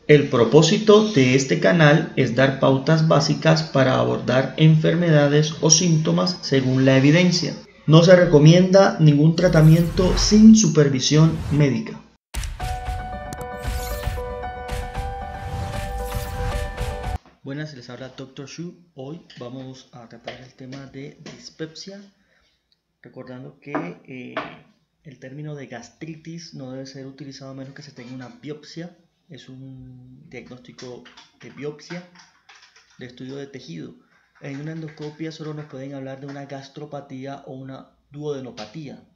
El propósito de este canal es dar pautas básicas para abordar enfermedades o síntomas según la evidencia. No se recomienda ningún tratamiento sin supervisión médica. Buenas, les habla Dr. Shu. Hoy vamos a tratar el tema de dispepsia, recordando que el término de gastritis no debe ser utilizado a menos que se tenga una biopsia. Es un diagnóstico de biopsia, de estudio de tejido. En una endoscopia solo nos pueden hablar de una gastropatía o una duodenopatía.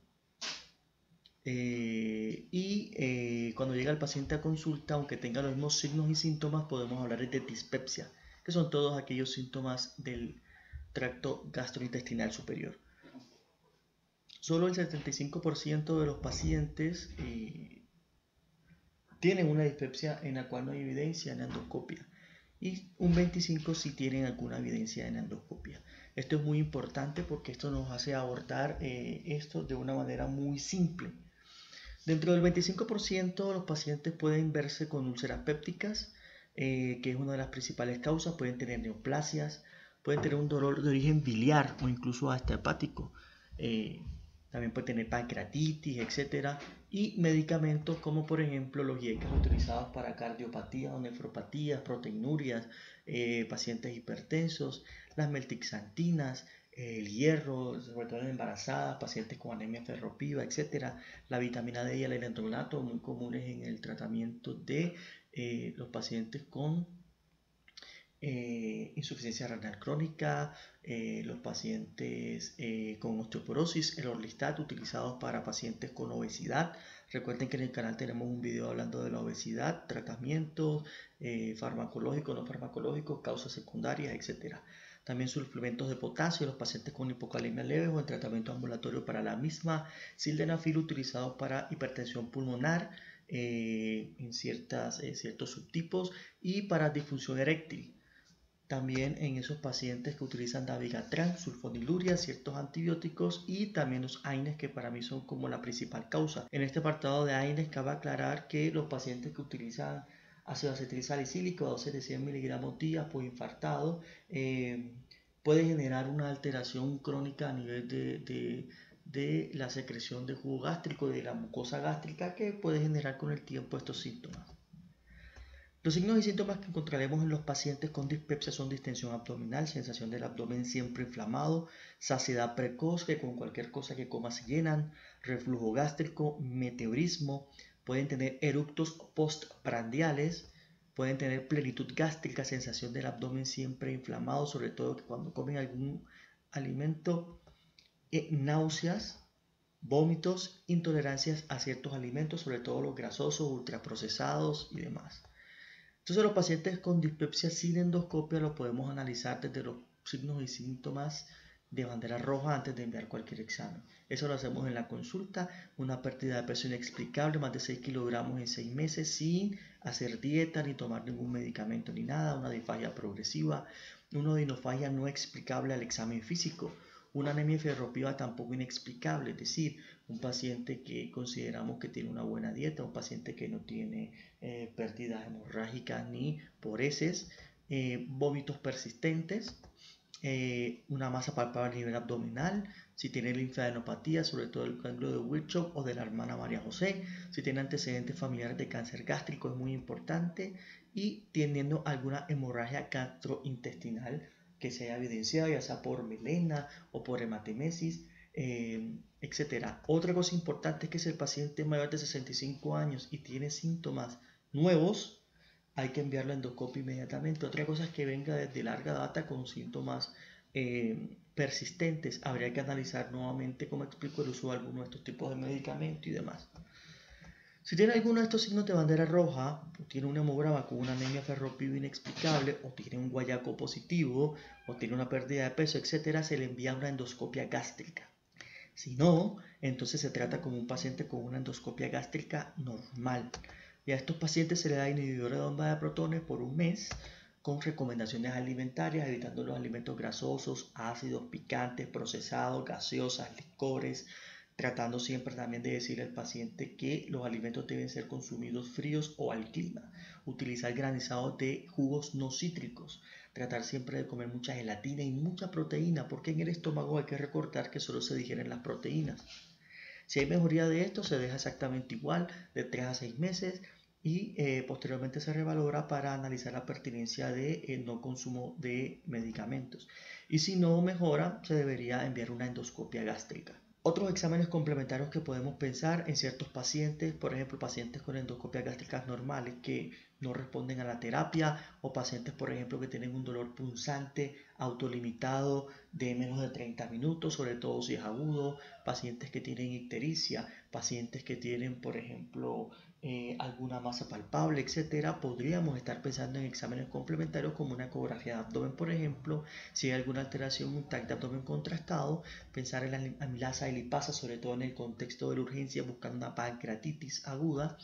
Cuando llega el paciente a consulta, aunque tenga los mismos signos y síntomas, podemos hablar de dispepsia, que son todos aquellos síntomas del tracto gastrointestinal superior. Solo el 75% de los pacientes tienen una dispepsia en la cual no hay evidencia en la endoscopia, y un 25% sí tienen alguna evidencia en la endoscopia. Esto es muy importante porque esto nos hace abordar esto de una manera muy simple. Dentro del 25% los pacientes pueden verse con úlceras pépticas, que es una de las principales causas. Pueden tener neoplasias, pueden tener un dolor de origen biliar o incluso hasta hepático. También puede tener pancreatitis, etc. Y medicamentos como por ejemplo los IECAS utilizados para cardiopatías o nefropatías, proteinurias, pacientes hipertensos, las meltixantinas, el hierro, sobre todo en embarazadas, pacientes con anemia ferropriva, etc. La vitamina D y el elentronato, muy comunes en el tratamiento de los pacientes con insuficiencia renal crónica, los pacientes con osteoporosis, el orlistat utilizados para pacientes con obesidad. Recuerden que en el canal tenemos un video hablando de la obesidad, tratamientos farmacológicos, no farmacológicos, causas secundarias, etc. También suplementos de potasio, los pacientes con hipocalemia leve o en tratamiento ambulatorio para la misma. Sildenafil utilizados para hipertensión pulmonar en ciertos subtipos y para disfunción eréctil. También en esos pacientes que utilizan dabigatran, sulfoniluria, ciertos antibióticos y también los AINES, que para mí son como la principal causa. En este apartado de AINES cabe aclarar que los pacientes que utilizan ácido acetil salicílico a dosis de 100 miligramos día por infartado puede generar una alteración crónica a nivel de la secreción de jugo gástrico y de la mucosa gástrica, que puede generar con el tiempo estos síntomas. Los signos y síntomas que encontraremos en los pacientes con dispepsia son distensión abdominal, sensación del abdomen siempre inflamado, saciedad precoz, que con cualquier cosa que coma se llenan, reflujo gástrico, meteorismo, pueden tener eructos postprandiales, pueden tener plenitud gástrica, sensación del abdomen siempre inflamado, sobre todo que cuando comen algún alimento, náuseas, vómitos, intolerancias a ciertos alimentos, sobre todo los grasosos, ultraprocesados y demás. Entonces los pacientes con dispepsia sin endoscopia los podemos analizar desde los signos y síntomas de bandera roja antes de enviar cualquier examen. Eso lo hacemos en la consulta: una pérdida de peso inexplicable, más de 6 kilogramos en 6 meses, sin hacer dieta ni tomar ningún medicamento ni nada, una disfagia progresiva, una odinofagia no explicable al examen físico, una anemia ferropriva tampoco inexplicable, es decir, un paciente que consideramos que tiene una buena dieta, un paciente que no tiene pérdidas hemorrágicas ni por heces, vómitos persistentes, una masa palpable a nivel abdominal, si tiene linfadenopatía, sobre todo el ganglio de Virchow o de la hermana María José, si tiene antecedentes familiares de cáncer gástrico, es muy importante, y teniendo alguna hemorragia gastrointestinal que se haya evidenciado, ya sea por melena o por hematemesis, etc. Otra cosa importante es que si el paciente es mayor de 65 años y tiene síntomas nuevos, hay que enviarlo a endoscopia inmediatamente. Otra cosa es que venga desde larga data con síntomas persistentes. Habría que analizar nuevamente, como explico, el uso de alguno de estos tipos de medicamentos y demás. Si tiene alguno de estos signos de bandera roja, o tiene un hemograma con una anemia ferropriva inexplicable, o tiene un guayaco positivo, o tiene una pérdida de peso, etc., se le envía una endoscopia gástrica. Si no, entonces se trata como un paciente con una endoscopia gástrica normal. Y a estos pacientes se le da inhibidor de bomba de protones por un mes, con recomendaciones alimentarias, evitando los alimentos grasosos, ácidos, picantes, procesados, gaseosas, licores, tratando siempre también de decirle al paciente que los alimentos deben ser consumidos fríos o al clima, utilizar granizados de jugos no cítricos, tratar siempre de comer mucha gelatina y mucha proteína, porque en el estómago hay que recordar que solo se digieren las proteínas. Si hay mejoría de esto, se deja exactamente igual de 3 a 6 meses y posteriormente se revalora para analizar la pertinencia de no consumo de medicamentos. Y si no mejora, se debería enviar una endoscopia gástrica. Otros exámenes complementarios que podemos pensar en ciertos pacientes, por ejemplo, pacientes con endoscopias gástricas normales que no responden a la terapia o pacientes, por ejemplo, que tienen un dolor punzante autolimitado de menos de 30 minutos, sobre todo si es agudo, pacientes que tienen ictericia, pacientes que tienen, por ejemplo, alguna masa palpable, etcétera, podríamos estar pensando en exámenes complementarios como una ecografía de abdomen, por ejemplo, si hay alguna alteración, un TAC de abdomen contrastado, pensar en la amilasa y lipasa, sobre todo en el contexto de la urgencia, buscando una pancreatitis aguda,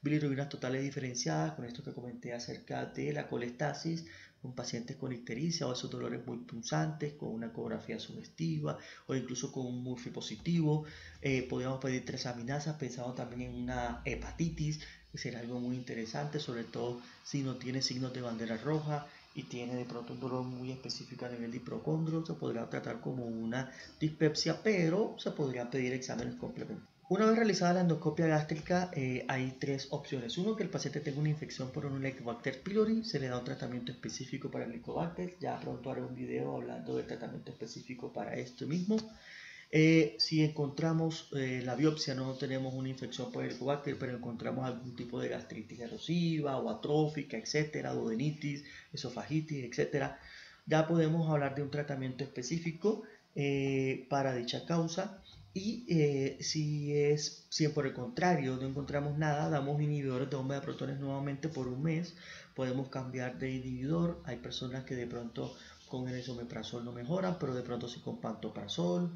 bilirrubinas totales diferenciadas, con esto que comenté acerca de la colestasis, con pacientes con ictericia o esos dolores muy punzantes, con una ecografía sugestiva o incluso con un Murphy positivo. Podríamos pedir transaminasas pensando también en una hepatitis, que será algo muy interesante, sobre todo si no tiene signos de bandera roja y tiene de pronto un dolor muy específico a nivel de hipocondrio, se podrá tratar como una dispepsia, pero se podrían pedir exámenes complementarios. Una vez realizada la endoscopia gástrica, hay tres opciones. Uno, que el paciente tenga una infección por un Helicobacter pylori, se le da un tratamiento específico para el Helicobacter. Ya pronto haré un video hablando del tratamiento específico para esto mismo. Si encontramos la biopsia, no tenemos una infección por Helicobacter, pero encontramos algún tipo de gastritis erosiva o atrófica, etcétera, duodenitis, esofagitis, etcétera, ya podemos hablar de un tratamiento específico para dicha causa. Y si por el contrario no encontramos nada, damos inhibidores de bomba de protones nuevamente por un mes. Podemos cambiar de inhibidor. Hay personas que de pronto con el esomeprazol no mejoran, pero de pronto sí con pantoprazol.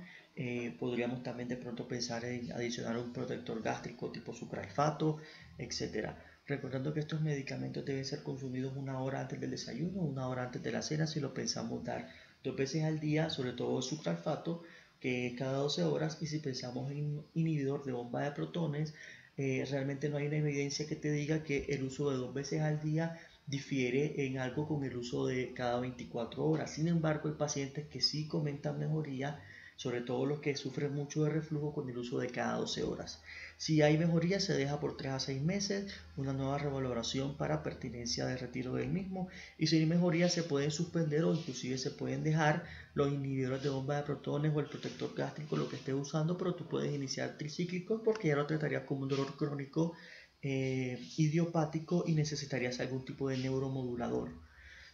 Podríamos también de pronto pensar en adicionar un protector gástrico tipo sucralfato, etcétera. Recordando que estos medicamentos deben ser consumidos 1 hora antes del desayuno, 1 hora antes de la cena, si lo pensamos dar 2 veces al día, sobre todo el sucralfato, que es cada 12 horas, y si pensamos en inhibidor de bomba de protones, realmente no hay una evidencia que te diga que el uso de 2 veces al día difiere en algo con el uso de cada 24 horas. Sin embargo, hay pacientes que sí comentan mejoría, sobre todo los que sufren mucho de reflujo con el uso de cada 12 horas. Si hay mejoría, se deja por 3 a 6 meses una nueva revaloración para pertinencia de retiro del mismo, y si hay mejoría se pueden suspender o inclusive se pueden dejar los inhibidores de bomba de protones o el protector gástrico, lo que estés usando, pero tú puedes iniciar tricíclicos porque ya lo tratarías como un dolor crónico idiopático y necesitarías algún tipo de neuromodulador.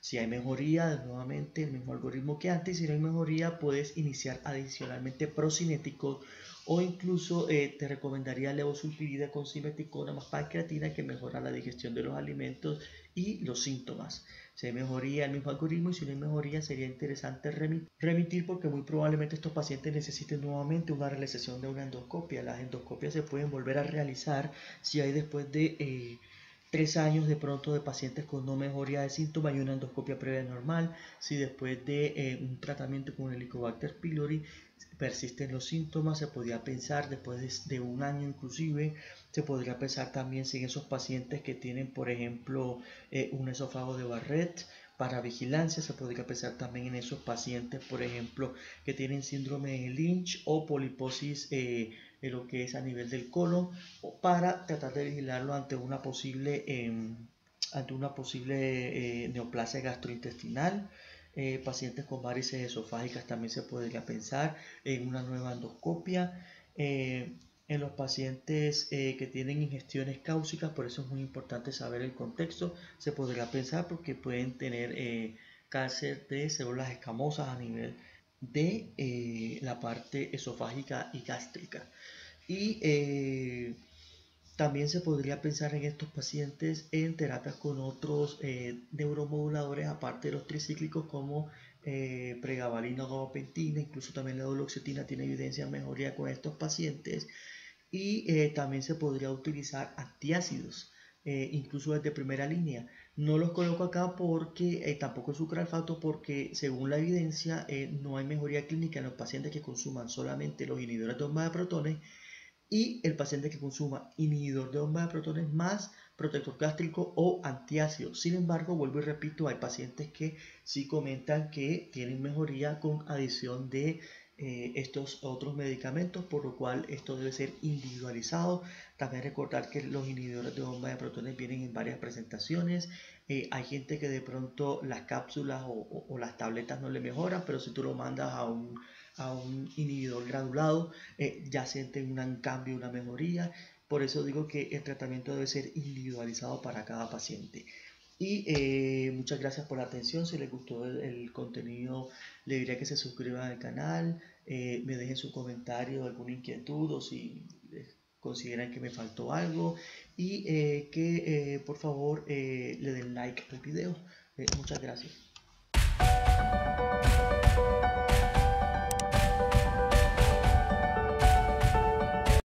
Si hay mejoría, nuevamente el mismo algoritmo que antes. Si no hay mejoría, puedes iniciar adicionalmente procinéticos o incluso te recomendaría levosulfirida con simeticona más pancreatina, que mejora la digestión de los alimentos y los síntomas. Si hay mejoría, el mismo algoritmo, y si no hay mejoría, sería interesante remitir porque muy probablemente estos pacientes necesiten nuevamente una realización de una endoscopia. Las endoscopias se pueden volver a realizar si hay después de 3 años de pronto de pacientes con no mejoría de síntomas y una endoscopia previa normal. Si después de un tratamiento con el Helicobacter pylori persisten los síntomas, se podría pensar después de 1 año inclusive, se podría pensar también si en esos pacientes que tienen, por ejemplo, un esófago de Barrett, para vigilancia, se podría pensar también en esos pacientes, por ejemplo, que tienen síndrome de Lynch o poliposis de lo que es a nivel del colon, para tratar de vigilarlo ante una posible neoplasia gastrointestinal. Pacientes con varices esofágicas también se podría pensar en una nueva endoscopia. En los pacientes que tienen ingestiones cáusicas, por eso es muy importante saber el contexto, se podría pensar porque pueden tener cáncer de células escamosas a nivel de la parte esofágica y gástrica. Y también se podría pensar en estos pacientes en terapias con otros neuromoduladores, aparte de los tricíclicos, como pregabalina o gabapentina. Incluso también la duloxetina tiene evidencia de mejoría con estos pacientes. Y también se podría utilizar antiácidos, incluso desde primera línea. No los coloco acá porque tampoco sucralfato, porque según la evidencia no hay mejoría clínica en los pacientes que consuman solamente los inhibidores de bomba de protones y el paciente que consuma inhibidor de bomba de protones más protector gástrico o antiácido. Sin embargo, vuelvo y repito, hay pacientes que sí comentan que tienen mejoría con adición de estos otros medicamentos, por lo cual esto debe ser individualizado. También recordar que los inhibidores de bomba de protones vienen en varias presentaciones. Hay gente que de pronto las cápsulas o las tabletas no le mejoran, pero si tú lo mandas a un inhibidor granulado, ya sienten un cambio, una mejoría. Por eso digo que el tratamiento debe ser individualizado para cada paciente. Y muchas gracias por la atención. Si les gustó el contenido, le diría que se suscriban al canal, me dejen su comentario, alguna inquietud o si consideran que me faltó algo y que por favor le den like al video. Muchas gracias.